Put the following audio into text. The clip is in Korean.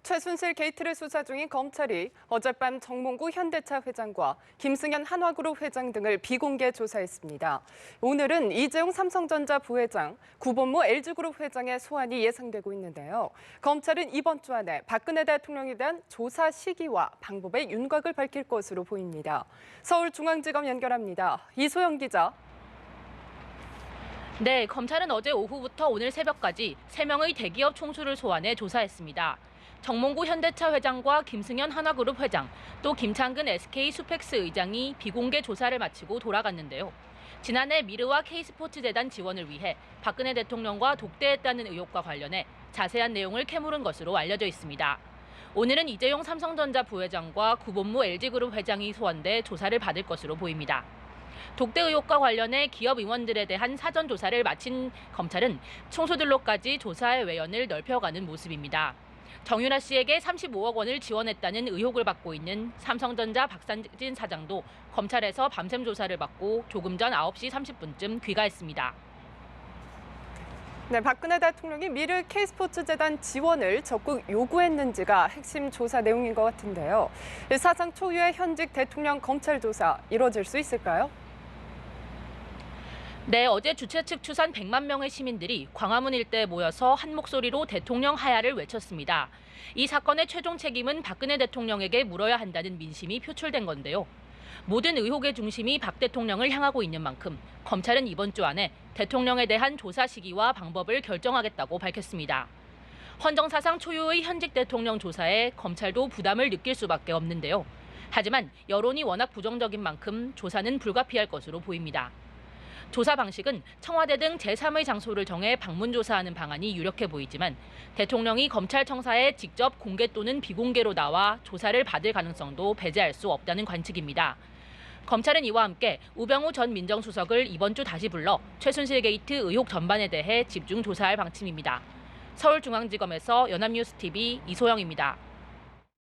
최순실 게이트를 수사 중인 검찰이 어젯밤 정몽구 현대차 회장과 김승현 한화그룹 회장 등을 비공개 조사했습니다. 오늘은 이재용 삼성전자 부회장, 구본모 LG그룹 회장의 소환이 예상되고 있는데요. 검찰은 이번 주 안에 박근혜 대통령에 대한 조사 시기와 방법의 윤곽을 밝힐 것으로 보입니다. 서울중앙지검 연결합니다. 이소영 기자. 네, 검찰은 어제 오후부터 오늘 새벽까지 3명의 대기업 총수를 소환해 조사했습니다. 정몽구 현대차 회장과 김승현 한화그룹 회장, 또 김창근 SK 수펙스 의장이 비공개 조사를 마치고 돌아갔는데요. 지난해 미르와 K스포츠재단 지원을 위해 박근혜 대통령과 독대했다는 의혹과 관련해 자세한 내용을 캐물은 것으로 알려져 있습니다. 오늘은 이재용 삼성전자 부회장과 구본모 LG그룹 회장이 소환돼 조사를 받을 것으로 보입니다. 독대 의혹과 관련해 기업 임원들에 대한 사전 조사를 마친 검찰은 총수들로까지 조사의 외연을 넓혀가는 모습입니다. 정윤아 씨에게 35억 원을 지원했다는 의혹을 받고 있는 삼성전자 박상진 사장도 검찰에서 밤샘 조사를 받고 조금 전 9시 30분쯤 귀가했습니다. 네, 박근혜 대통령이 미르 K스포츠재단 지원을 적극 요구했는지가 핵심 조사 내용인 것 같은데요. 사상 초유의 현직 대통령 검찰 조사 이뤄질 수 있을까요? 네, 어제 주최 측 추산 100만 명의 시민들이 광화문 일대에 모여서 한 목소리로 대통령 하야를 외쳤습니다. 이 사건의 최종 책임은 박근혜 대통령에게 물어야 한다는 민심이 표출된 건데요. 모든 의혹의 중심이 박 대통령을 향하고 있는 만큼 검찰은 이번 주 안에 대통령에 대한 조사 시기와 방법을 결정하겠다고 밝혔습니다. 헌정사상 초유의 현직 대통령 조사에 검찰도 부담을 느낄 수밖에 없는데요. 하지만 여론이 워낙 부정적인 만큼 조사는 불가피할 것으로 보입니다. 조사 방식은 청와대 등 제3의 장소를 정해 방문 조사하는 방안이 유력해 보이지만 대통령이 검찰청사에 직접 공개 또는 비공개로 나와 조사를 받을 가능성도 배제할 수 없다는 관측입니다. 검찰은 이와 함께 우병우 전 민정수석을 이번 주 다시 불러 최순실 게이트 의혹 전반에 대해 집중 조사할 방침입니다. 서울중앙지검에서 연합뉴스TV 이소영입니다.